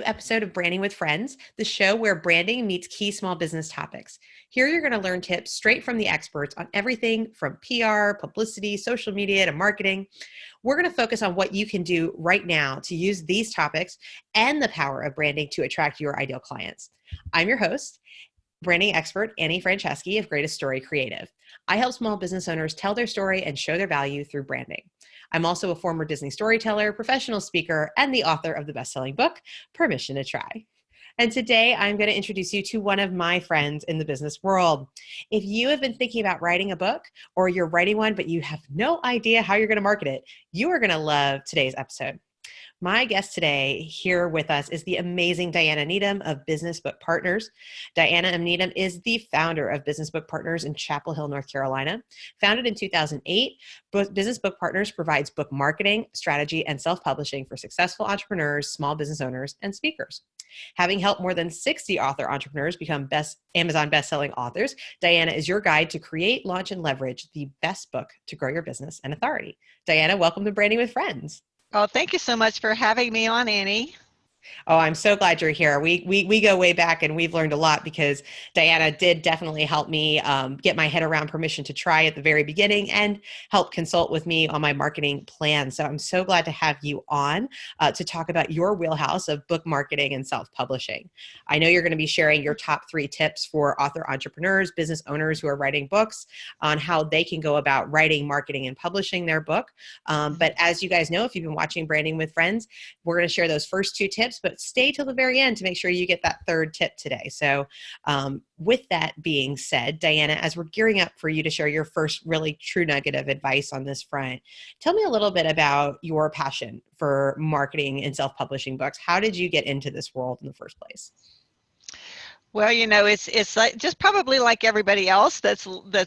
episode of Branding with Friends, the show where branding meets key small business topics. Here you're going to learn tips straight from the experts on everything from PR, publicity, social media to marketing. We're going to focus on what you can do right now to use these topics and the power of branding to attract your ideal clients. I'm your host, branding expert Annie Franceschi of Greatest Story Creative. I help small business owners tell their story and show their value through branding. I'm also a former Disney storyteller, professional speaker, and the author of the best-selling book, Permission to Try. And today I'm going to introduce you to one of my friends in the business world. If you have been thinking about writing a book or you're writing one, but you have no idea how you're going to market it, you are going to love today's episode. My guest today here with us is the amazing Diana Needham of Business Book Partners. Diana M. Needham is the founder of Business Book Partners in Chapel Hill, North Carolina. Founded in 2008, Business Book Partners provides book marketing, strategy, and self-publishing for successful entrepreneurs, small business owners, and speakers. Having helped more than 60 author entrepreneurs become Amazon best-selling authors, Diana is your guide to create, launch, and leverage the best book to grow your business and authority. Diana, welcome to Branding with Friends. Oh, thank you so much for having me on, Annie. Oh, I'm so glad you're here. We go way back and we've learned a lot because Diana did definitely help me get my head around Permission to Try at the very beginning and help consult with me on my marketing plan. So I'm so glad to have you on to talk about your wheelhouse of book marketing and self-publishing. I know you're going to be sharing your top 3 tips for author entrepreneurs, business owners who are writing books on how they can go about writing, marketing, and publishing their book. But as you guys know, if you've been watching Branding with Friends, we're going to share those first 2 tips, but stay till the very end to make sure you get that 3rd tip today. So with that being said, Diana, as we're gearing up for you to share your first really true nugget of advice on this front, tell me a little bit about your passion for marketing and self-publishing books. How did you get into this world in the first place? Well, you know, it's like just probably like everybody else that's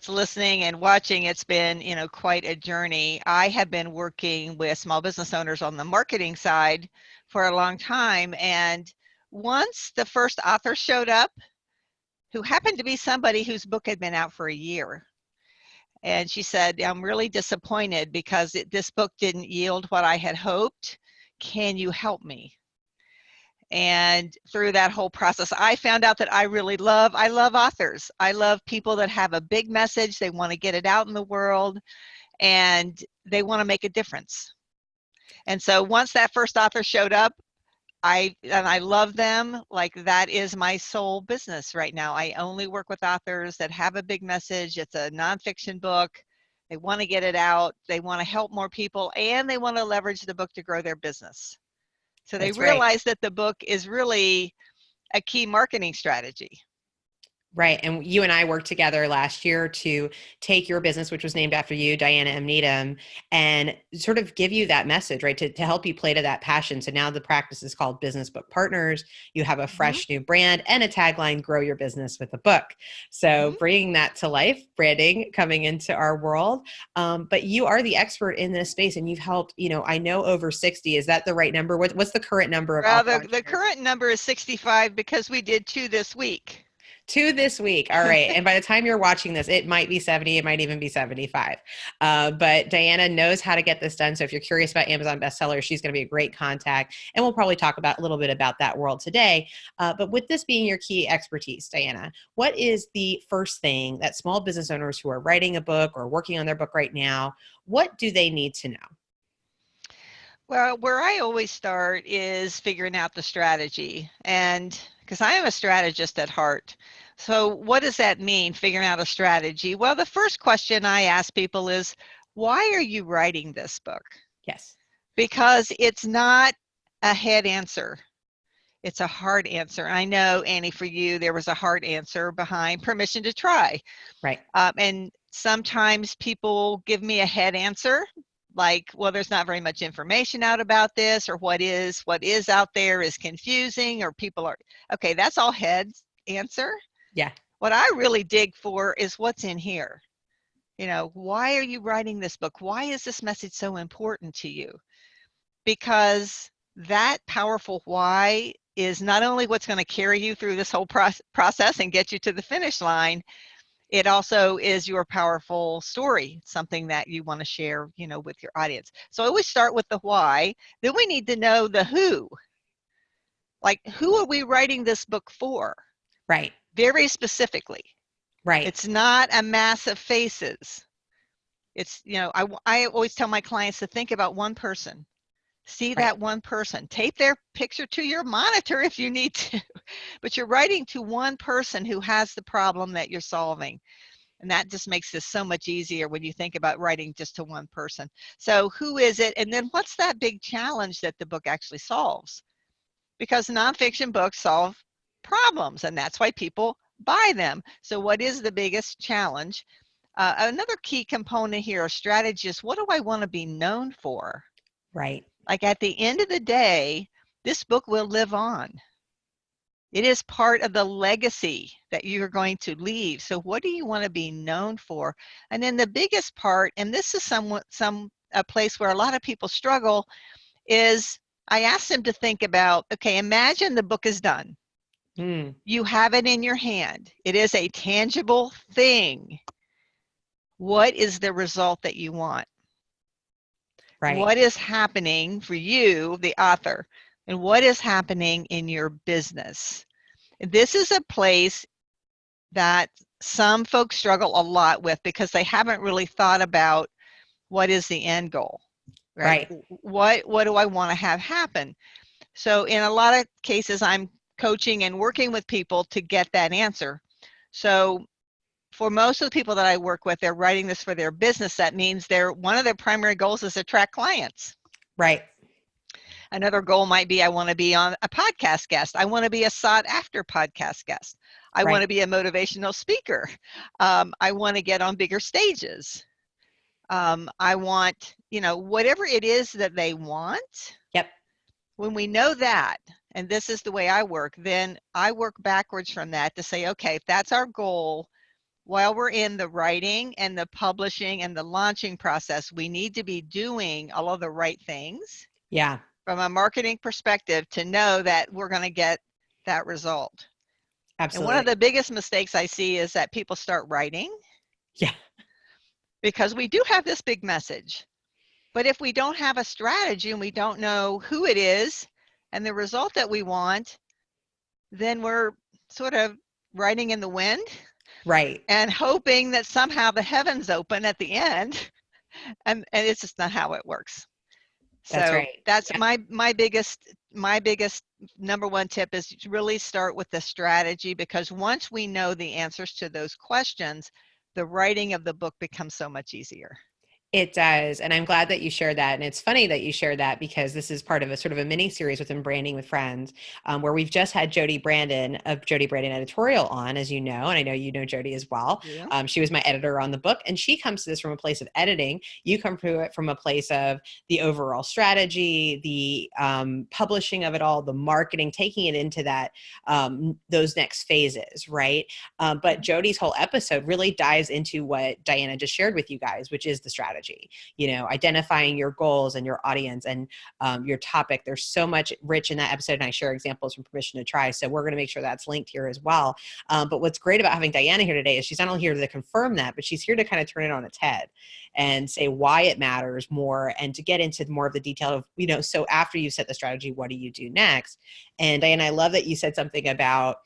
listening and watching. It's been, quite a journey. I have been working with small business owners on the marketing side for a long time, and once the first author showed up, who happened to be somebody whose book had been out for a year, and she said, "I'm really disappointed because this book didn't yield what I had hoped. Can you help me?" And through that whole process, I found out that I love authors. I love people that have a big message. They want to get it out in the world and they want to make a difference. And so once that first author showed up, I love them. Like, that is my sole business right now. I only work with authors that have a big message. It's a nonfiction book. They want to get it out. They want to help more people, and they want to leverage the book to grow their business. So they realize that the book is really a key marketing strategy. Right. And you and I worked together last year to take your business, which was named after you, Diana M. Needham, and sort of give you that message, right, to help you play to that passion. So now the practice is called Business Book Partners. You have a fresh new brand and a tagline, grow your business with a book. So bringing that to life, branding coming into our world. But you are the expert in this space and you've helped, I know over 60. Is that the right number? What's the current number of Well, the current number is 65 because we did 2 this week. 2 this week. All right. And by the time you're watching this, it might be 70. It might even be 75. But Diana knows how to get this done. So if you're curious about Amazon bestsellers, she's going to be a great contact. And we'll probably talk about a little bit about that world today. But with this being your key expertise, Diana, what is the first thing that small business owners who are writing a book or working on their book right now, what do they need to know? Well, where I always start is figuring out the strategy, and because I am a strategist at heart. So what does that mean, figuring out a strategy? Well, the first question I ask people is, why are you writing this book? Yes. Because it's not a head answer. It's a hard answer. I know, Annie, for you, there was a hard answer behind Permission to Try. Right. And sometimes people give me a head answer, like, well, there's not very much information out about this, or what is out there is confusing, or people are, okay, that's all head answer. Yeah. What I really dig for is what's in here. Why are you writing this book? Why is this message so important to you? Because that powerful why is not only what's going to carry you through this whole process and get you to the finish line, it also is your powerful story, something that you want to share, with your audience. So I always start with the why. Then we need to know the who. Like, who are we writing this book for? Right. Very specifically. Right. It's not a mass of faces. It's, I always tell my clients to think about one person. See that one person. Tape their picture to your monitor if you need to. But you're writing to one person who has the problem that you're solving. And that just makes this so much easier when you think about writing just to one person. So who is it? And then what's that big challenge that the book actually solves? Because nonfiction books solve problems, and that's why people buy them. So what is the biggest challenge? Another key component here, strategy, is what do I want to be known for? Right. Like at the end of the day, this book will live on. It is part of the legacy that you're going to leave. So what do you want to be known for? And then the biggest part, and this is a place where a lot of people struggle, is I asked them to think about, okay, imagine the book is done. You have it in your hand. It is a tangible thing. What is the result that you want? Right. What is happening for you, the author, and what is happening in your business? This is a place that some folks struggle a lot with because they haven't really thought about what is the end goal, right? What do I want to have happen? So in a lot of cases, I'm coaching and working with people to get that answer. So for most of the people that I work with, they're writing this for their business. That means one of their primary goals is to attract clients. Right. Another goal might be, I want to be on a podcast guest. I want to be a sought after podcast guest. I want to be a motivational speaker. I want to get on bigger stages. I want, whatever it is that they want. Yep. When we know that, and this is the way I work, then I work backwards from that to say, okay, if that's our goal, while we're in the writing and the publishing and the launching process, we need to be doing all of the right things. Yeah. From a marketing perspective to know that we're going to get that result. Absolutely. And one of the biggest mistakes I see is that people start writing. Yeah. Because we do have this big message. But if we don't have a strategy and we don't know who it is and the result that we want, then we're sort of writing in the wind. Right. And hoping that somehow the heavens open at the end. And it's just not how it works. That's right. That's my biggest number one tip is to really start with the strategy, because once we know the answers to those questions, the writing of the book becomes so much easier. It does. And I'm glad that you shared that. And it's funny that you shared that because this is part of a sort of a mini series within Branding with Friends, where we've just had Jody Brandon of Jody Brandon Editorial on, as you know, and I know you know Jody as well. Yeah. She was my editor on the book, and she comes to this from a place of editing. You come to it from a place of the overall strategy, the publishing of it all, the marketing, taking it into that, those next phases, right? But Jody's whole episode really dives into what Diana just shared with you guys, which is the strategy. Identifying your goals and your audience and your topic. There's so much rich in that episode, and I share examples from Permission to Try. So we're going to make sure that's linked here as well. But what's great about having Diana here today is she's not only here to confirm that, but she's here to kind of turn it on its head and say why it matters more, and to get into more of the detail of, so after you set the strategy, what do you do next? And Diana, I love that you said something about,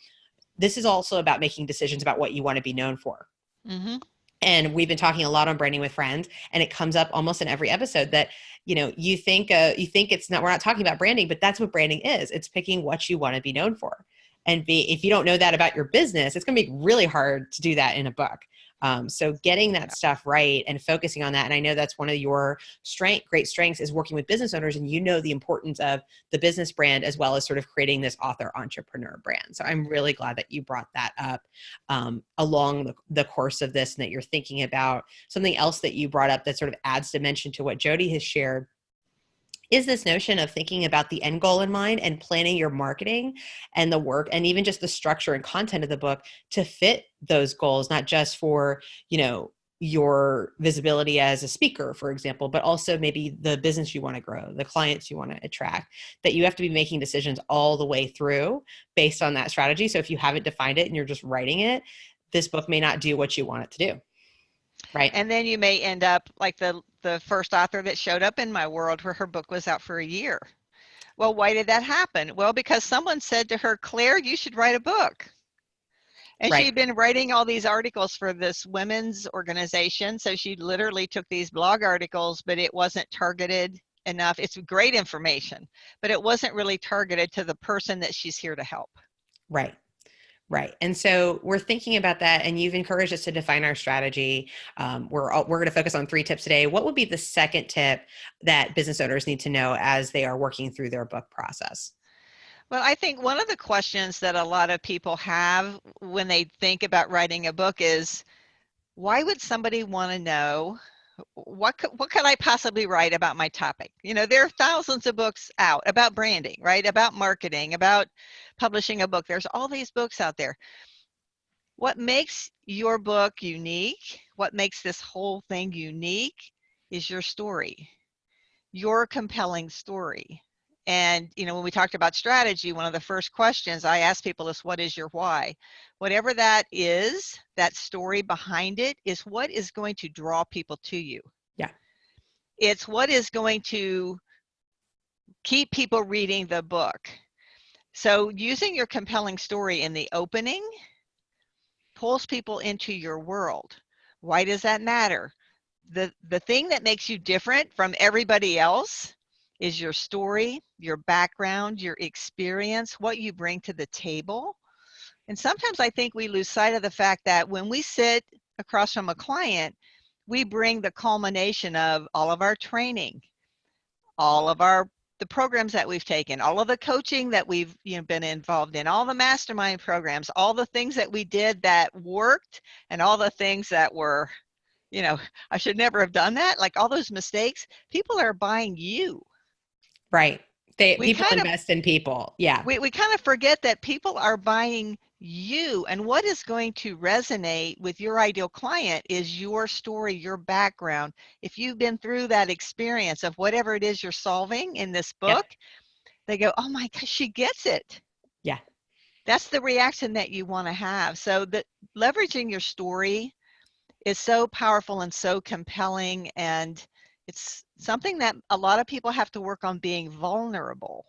this is also about making decisions about what you want to be known for. Mm-hmm. And we've been talking a lot on Branding with Friends, and it comes up almost in every episode that, you think it's not, we're not talking about branding, but that's what branding is. It's picking what you want to be known for. And if you don't know that about your business, it's going to be really hard to do that in a book. So getting that stuff right and focusing on that. And I know that's one of your great strengths is working with business owners, and the importance of the business brand as well as sort of creating this author entrepreneur brand. So I'm really glad that you brought that up along the course of this, and that you're thinking about something else that you brought up that sort of adds dimension to what Jody has shared, is this notion of thinking about the end goal in mind and planning your marketing and the work and even just the structure and content of the book to fit those goals, not just for, your visibility as a speaker, for example, but also maybe the business you want to grow, the clients you want to attract, that you have to be making decisions all the way through based on that strategy. So if you haven't defined it and you're just writing it, this book may not do what you want it to do. Right. And then you may end up like the first author that showed up in my world, where her book was out for a year. Well, why did that happen? Well, because someone said to her, Claire, you should write a book. And Right. she'd been writing all these articles for this women's organization. So she literally took these blog articles, but it wasn't targeted enough. It's great information, but it wasn't really targeted to the person that she's here to help. Right. Right. And so we're thinking about that, and you've encouraged us to define our strategy. We're going to focus on 3 tips today. What would be the second tip that business owners need to know as they are working through their book process? Well, I think one of the questions that a lot of people have when they think about writing a book is, why would somebody want to know what could I possibly write about my topic? You know, there are thousands of books out about branding, right? About marketing, about publishing a book. There's all these books out there. What makes your book unique, what makes this whole thing unique is your story, your compelling story. And, you know, when we talked about strategy, one of the first questions I ask people is, what is your why? Whatever that is, that story behind it is what is going to draw people to you. Yeah. It's what is going to keep people reading the book. So using your compelling story in the opening pulls people into your world. Why does that matter? The thing that makes you different from everybody else is your story, your background, your experience, what you bring to the table. And sometimes I think we lose sight of the fact that when we sit across from a client, we bring the culmination of all of our training, all of the programs that we've taken, all of the coaching that we've been involved in, all the mastermind programs, all the things that we did that worked, and all the things that were, I should never have done that. Like all those mistakes, people are buying you. Right. We People kind of invest in people. Yeah. we kind of forget that people are buying you, and what is going to resonate with your ideal client is your story, your background. If you've been through that experience of whatever it is you're solving in this Yep. book, they go, oh my gosh, she gets it. Yeah. That's the reaction that you want to have. So that leveraging your story is so powerful and so compelling, and it's something that a lot of people have to work on, being vulnerable,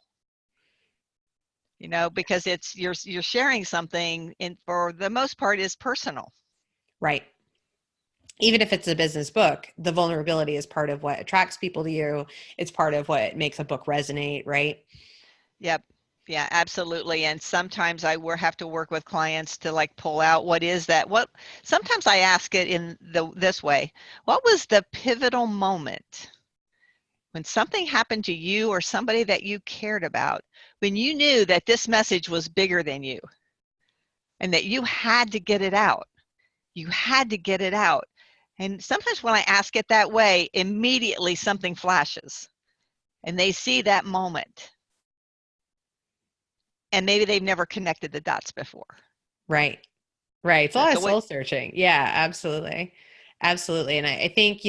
because it's you're sharing something, and for the most part is personal. Right. Even if it's a business book, the vulnerability is part of what attracts people to you. It's part of what makes a book resonate, right? Yep. Yeah, absolutely. And sometimes I have to work with clients to like pull out what is that. Sometimes I ask it in this way. What was the pivotal moment when something happened to you or somebody that you cared about, when you knew that this message was bigger than you and that you had to get it out? You had to get it out. And sometimes when I ask it that way, immediately something flashes and they see that moment. And maybe they've never connected the dots before. Right. Right. It's a lot of So what soul searching. Yeah, absolutely. Absolutely. And I think,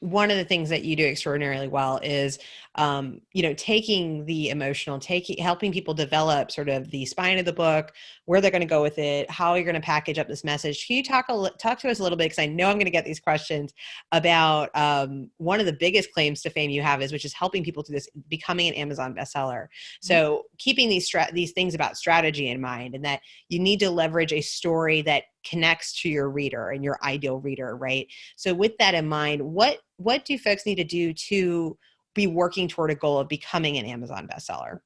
one of the things that you do extraordinarily well is, taking the emotional, helping people develop sort of the spine of the book, where they're going to go with it, how you're going to package up this message. Can you talk to us a little bit? Because I know I'm going to get these questions about one of the biggest claims to fame you have which is helping people to this, becoming an Amazon bestseller. So keeping these things about strategy in mind, and that you need to leverage a story that connects to your reader and your ideal reader, right? So with that in mind, what do folks need to do to be working toward a goal of becoming an Amazon bestseller?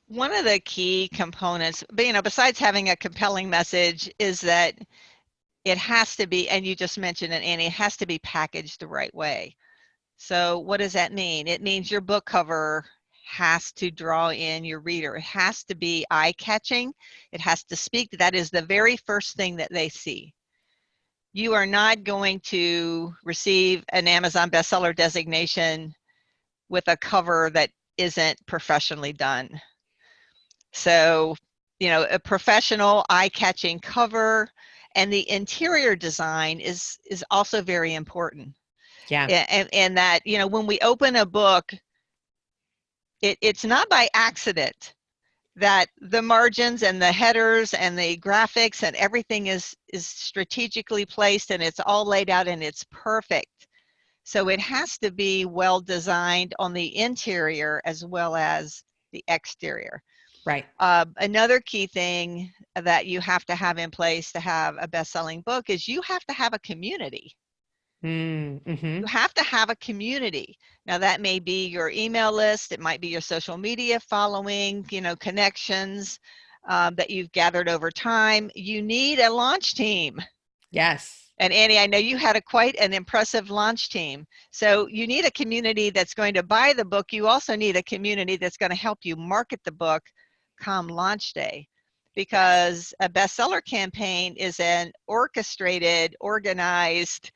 One of the key components, besides having a compelling message, is that it has to be, and you just mentioned it, Annie, it has to be packaged the right way. So what does that mean? It means your book cover has to draw in your reader. It has to be eye-catching. It has to speak. That is the very first thing that they see. You are not going to receive an Amazon bestseller designation with a cover that isn't professionally done. So, a professional eye-catching cover, and the interior design is also very important. Yeah. And that, when we open a book, it's not by accident that the margins and the headers and the graphics and everything is strategically placed, and it's all laid out and it's perfect. So it has to be well designed on the interior as well as the exterior. Right. Another key thing that you have to have in place to have a best-selling book is you have to have a community. Mm-hmm. You have to have a community. Now that may be your email list, it might be your social media following, connections that you've gathered over time. You need a launch team. Yes. And Annie, I know you had quite an impressive launch team. So you need a community that's going to buy the book. You also need a community that's going to help you market the book come launch day. Yes. Because a bestseller campaign is an orchestrated, organized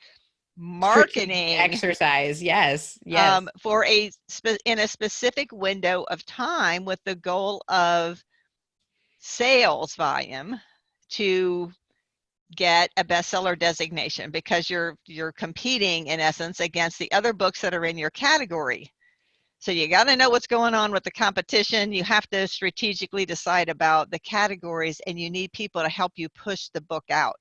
Strategic marketing exercise. Yes. Yes. for in a specific window of time with the goal of sales volume to get a bestseller designation, because you're competing in essence against the other books that are in your category. So you got to know what's going on with the competition. You have to strategically decide about the categories, and you need people to help you push the book out.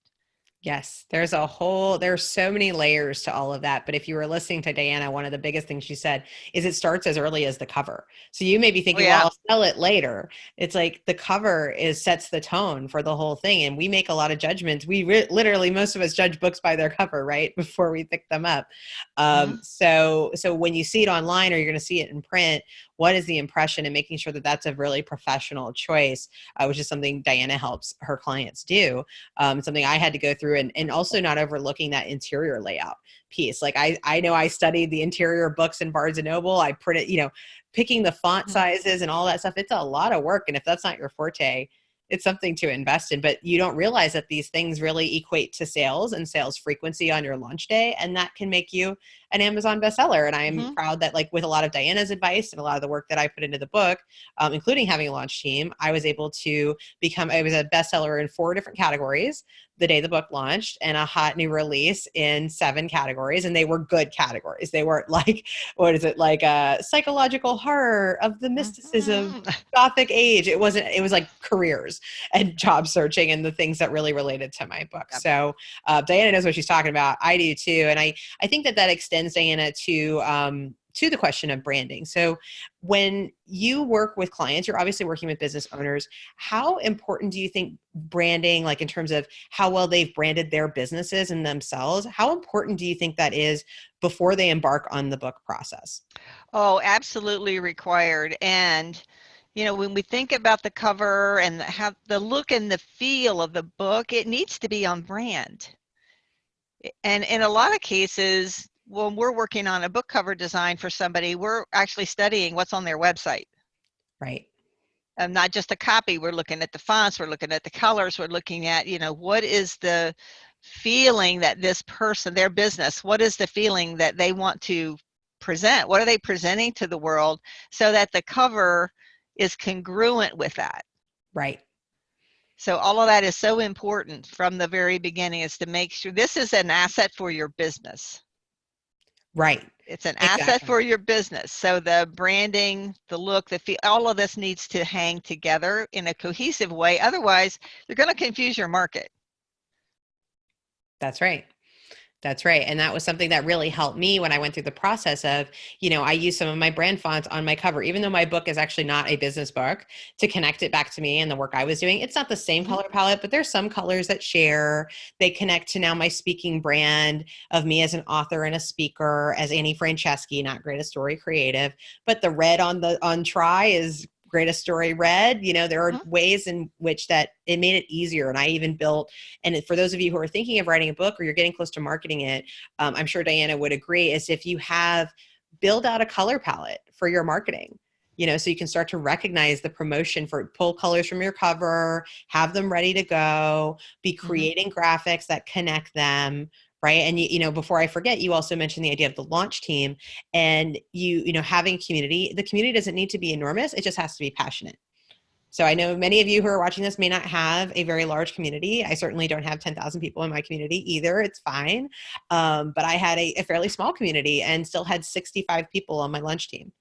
Yes, there's so many layers to all of that. But if you were listening to Diana, one of the biggest things she said is it starts as early as the cover. So you may be Oh thinking, well, yeah. I'll sell it later. It's like the cover sets the tone for the whole thing. And we make a lot of judgments. We literally, most of us judge books by their cover, right? Before we pick them up. So when you see it online or you're going to see it in print, what is the impression, and making sure that that's a really professional choice, which is something Diana helps her clients do. Something I had to go through, and also not overlooking that interior layout piece. Like I know I studied the interior books in Barnes and Noble. I printed, picking the font sizes and all that stuff. It's a lot of work. And if that's not your forte, it's something to invest in, but you don't realize that these things really equate to sales and sales frequency on your launch day. And that can make you an Amazon bestseller. And I'm proud that, like, with a lot of Diana's advice and a lot of the work that I put into the book, including having a launch team, I was able to I was a bestseller in 4 different categories the day the book launched, and a hot new release in 7 categories. And they were good categories. They weren't like, what is it, like psychological horror of the mysticism, Gothic age. It was like careers and job searching and the things that really related to my book. Yep. So Diana knows what she's talking about. I do too. And I think that extends, Diana, to the question of branding. So when you work with clients, you're obviously working with business owners. How important do you think branding, like in terms of how well they've branded their businesses and themselves, how important do you think that is before they embark on the book process? Oh, absolutely required. And when we think about the cover and have the look and the feel of the book, it needs to be on brand. And in a lot of cases, when we're working on a book cover design for somebody, we're actually studying what's on their website. Right. Not just a copy. We're looking at the fonts, we're looking at the colors, we're looking at, what is the feeling that this person, their business, what is the feeling that they want to present? What are they presenting to the world, so that the cover is congruent with that? Right. So all of that is so important from the very beginning, is to make sure this is an asset for your business. Right. It's an asset Exactly. for your business. So the branding, the look, the feel, all of this needs to hang together in a cohesive way. Otherwise, you're going to confuse your market. That's right. That's right. And that was something that really helped me when I went through the process of, I use some of my brand fonts on my cover, even though my book is actually not a business book, to connect it back to me and the work I was doing. It's not the same color palette, but there's some colors that share. They connect to now my speaking brand of me as an author and a speaker, as Annie Franceschi, not Greatest Story Creative, but the red on try is Greatest Story red. There are ways in which that it made it easier. And I even built, and for those of you who are thinking of writing a book or you're getting close to marketing it, I'm sure Diana would agree, is if you build out a color palette for your marketing, so you can start to recognize the promotion, pull colors from your cover, have them ready to go, be creating graphics that connect them. Right. And before I forget, you also mentioned the idea of the launch team, and having community. The community doesn't need to be enormous. It just has to be passionate. So I know many of you who are watching this may not have a very large community. I certainly don't have 10,000 people in my community either. It's fine. But I had a fairly small community and still had 65 people on my launch team.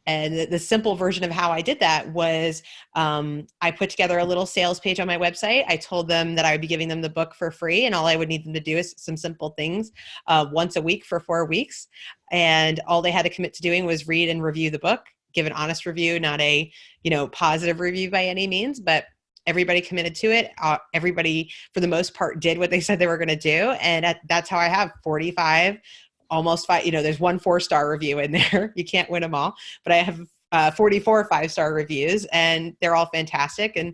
And the simple version of how I did that was I put together a little sales page on my website. I told them that I would be giving them the book for free, and all I would need them to do is some simple things once a week for 4 weeks. And all they had to commit to doing was read and review the book, give an honest review, not a, positive review by any means, but everybody committed to it. Everybody, for the most part, did what they said they were going to do. And that's how I have 45 almost five, there's one 4-star review in there. You can't win them all, but I have 44 5-star reviews, and they're all fantastic. And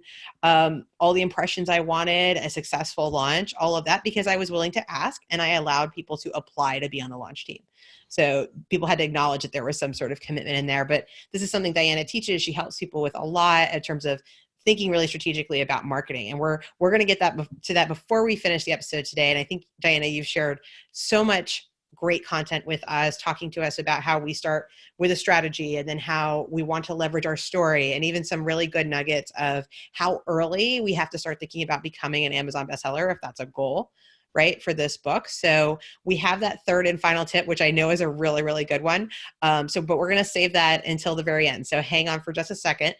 all the impressions I wanted, a successful launch, all of that, because I was willing to ask and I allowed people to apply to be on the launch team. So people had to acknowledge that there was some sort of commitment in there. But this is something Diana teaches. She helps people with a lot in terms of thinking really strategically about marketing. And we're going to get to that before we finish the episode today. And I think, Diana, you've shared so much great content with us, talking to us about how we start with a strategy and then how we want to leverage our story, and even some really good nuggets of how early we have to start thinking about becoming an Amazon bestseller if that's a goal, right, for this book. So we have that third and final tip, which I know is a really, really good one. But we're going to save that until the very end. So hang on for just a second.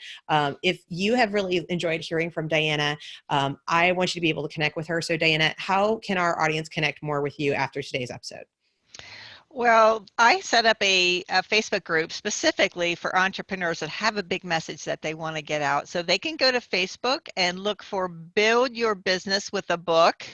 If you have really enjoyed hearing from Diana, I want you to be able to connect with her. So Diana, how can our audience connect more with you after today's episode? Well, I set up a Facebook group specifically for entrepreneurs that have a big message that they want to get out. So they can go to Facebook and look for Build Your Business with a Book.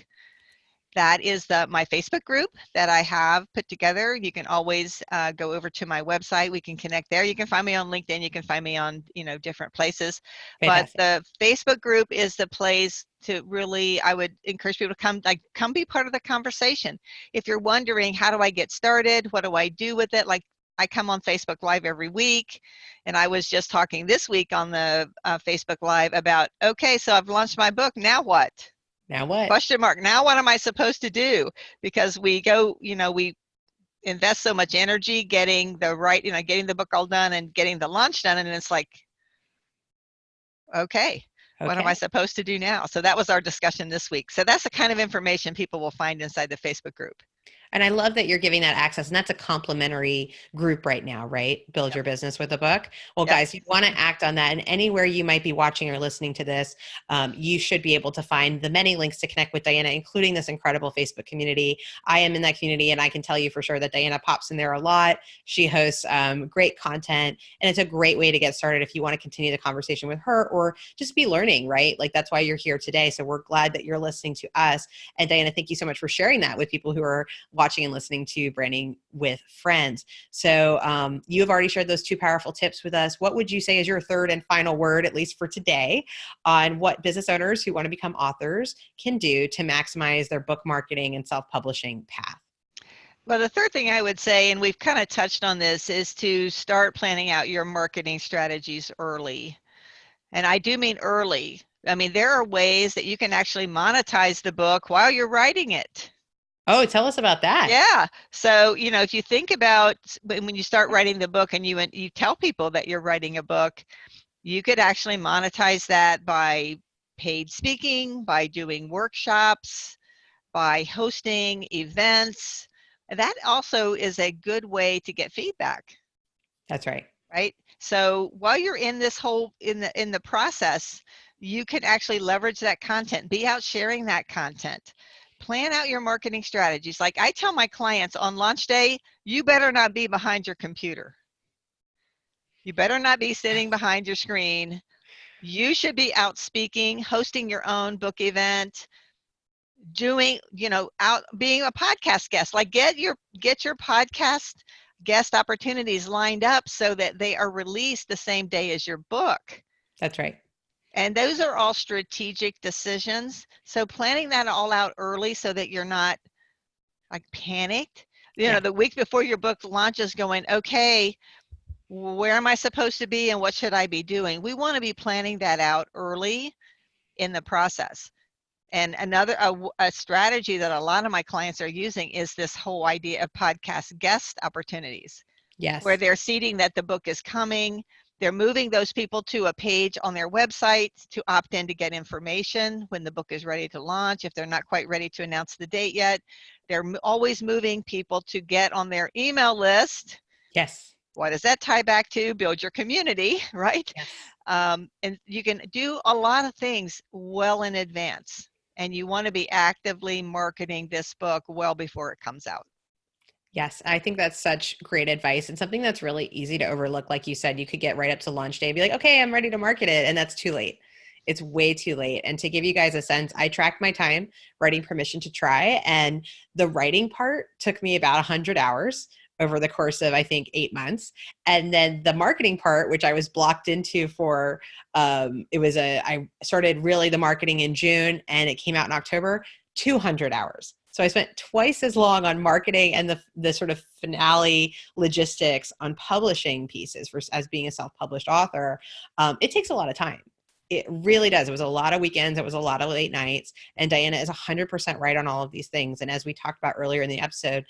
That is my Facebook group that I have put together. You can always go over to my website. We can connect there. You can find me on LinkedIn. You can find me on, different places. Fantastic. But the Facebook group is the place to really, I would encourage people to come be part of the conversation. If you're wondering, how do I get started? What do I do with it? Like, I come on Facebook Live every week, and I was just talking this week on the Facebook Live about, okay, so I've launched my book. Now what? Now what? Question mark. Now what am I supposed to do? Because we go, we invest so much energy getting getting the book all done and getting the launch done. And it's like, okay, what am I supposed to do now? So that was our discussion this week. So that's the kind of information people will find inside the Facebook group. And I love that you're giving that access, and that's a complimentary group right now, right? Build Your Business with a Book. Well, guys, you want to act on that, and anywhere you might be watching or listening to this, you should be able to find the many links to connect with Diana, including this incredible Facebook community. I am in that community, and I can tell you for sure that Diana pops in there a lot. She hosts great content, and it's a great way to get started if you want to continue the conversation with her or just be learning, right? Like, that's why you're here today. So we're glad that you're listening to us. And Diana, thank you so much for sharing that with people who are watching and listening to Branding with Friends. So you have already shared those 2 powerful tips with us. What would you say is your third and final word, at least for today, on what business owners who want to become authors can do to maximize their book marketing and self-publishing path? Well, the third thing I would say, and we've kind of touched on this, is to start planning out your marketing strategies early. And I do mean early. I mean, there are ways that you can actually monetize the book while you're writing it. Oh, tell us about that. Yeah. So, if you think about when you start writing the book and you tell people that you're writing a book, you could actually monetize that by paid speaking, by doing workshops, by hosting events. That also is a good way to get feedback. That's right. Right. So while you're in this whole in the process, you can actually leverage that content, be out sharing that content. Plan out your marketing strategies. Like I tell my clients on launch day, you better not be behind your computer. You better not be sitting behind your screen. You should be out speaking, hosting your own book event, doing, out being a podcast guest. Like get your podcast guest opportunities lined up so that they are released the same day as your book. That's right. And those are all strategic decisions. So planning that all out early so that you're not like panicked. The week before your book launches going, okay, where am I supposed to be and what should I be doing? We want to be planning that out early in the process. And another a strategy that a lot of my clients are using is this whole idea of podcast guest opportunities. Yes. Where they're seeding that the book is coming. They're moving those people to a page on their website to opt in to get information when the book is ready to launch. If they're not quite ready to announce the date yet, they're always moving people to get on their email list. Yes. What does that tie back to? Build your community, right? Yes. And you can do a lot of things well in advance. And you want to be actively marketing this book well before it comes out. Yes, I think that's such great advice and something that's really easy to overlook. Like you said, you could get right up to launch day and be like, okay, I'm ready to market it. And that's too late. It's way too late. And to give you guys a sense, I tracked my time writing Permission to Try. And the writing part took me about 100 hours over the course of, I think, 8 months. And then the marketing part, which I was blocked into for, I started really the marketing in June and it came out in October, 200 hours. So I spent twice as long on marketing and the sort of finale logistics on publishing pieces as being a self-published author. It takes a lot of time. It really does. It was a lot of weekends. It was a lot of late nights. And Diana is 100% right on all of these things. And as we talked about earlier in the episode,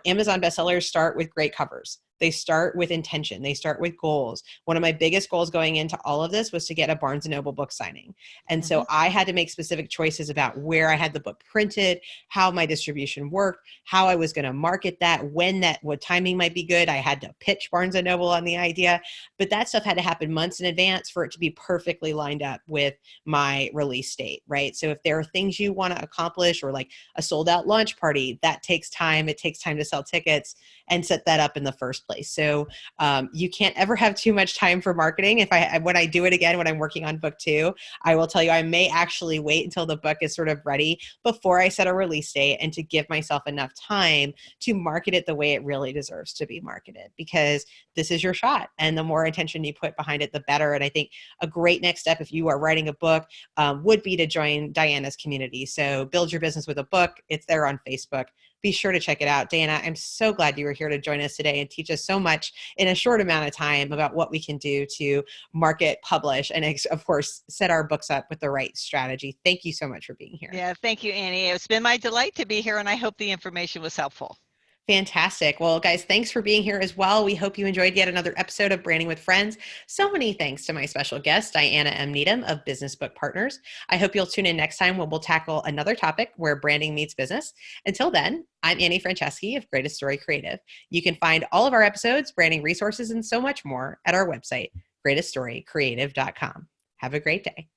Amazon bestsellers start with great covers. They start with intention. They start with goals. One of my biggest goals going into all of this was to get a Barnes & Noble book signing. And so I had to make specific choices about where I had the book printed, how my distribution worked, how I was going to market that, what timing might be good. I had to pitch Barnes & Noble on the idea, but that stuff had to happen months in advance for it to be perfectly lined up with my release date, right? So if there are things you want to accomplish or like a sold out launch party, that takes time. It takes time to sell tickets and set that up in the first place. So you can't ever have too much time for marketing. When I do it again, when I'm working on book 2, I will tell you, I may actually wait until the book is sort of ready before I set a release date and to give myself enough time to market it the way it really deserves to be marketed, because this is your shot. And the more attention you put behind it, the better. And I think a great next step, if you are writing a book, would be to join Diana's community. So Build Your Business with a Book. It's there on Facebook. Be sure to check it out. Diana, I'm so glad you were here to join us today and teach us so much in a short amount of time about what we can do to market, publish, and of course, set our books up with the right strategy. Thank you so much for being here. Yeah, thank you, Annie. It's been my delight to be here, and I hope the information was helpful. Fantastic. Well, guys, thanks for being here as well. We hope you enjoyed yet another episode of Branding with Friends. So many thanks to my special guest, Diana M. Needham of Business Book Partners. I hope you'll tune in next time when we'll tackle another topic where branding meets business. Until then, I'm Annie Franceschi of Greatest Story Creative. You can find all of our episodes, branding resources, and so much more at our website, greateststorycreative.com. Have a great day.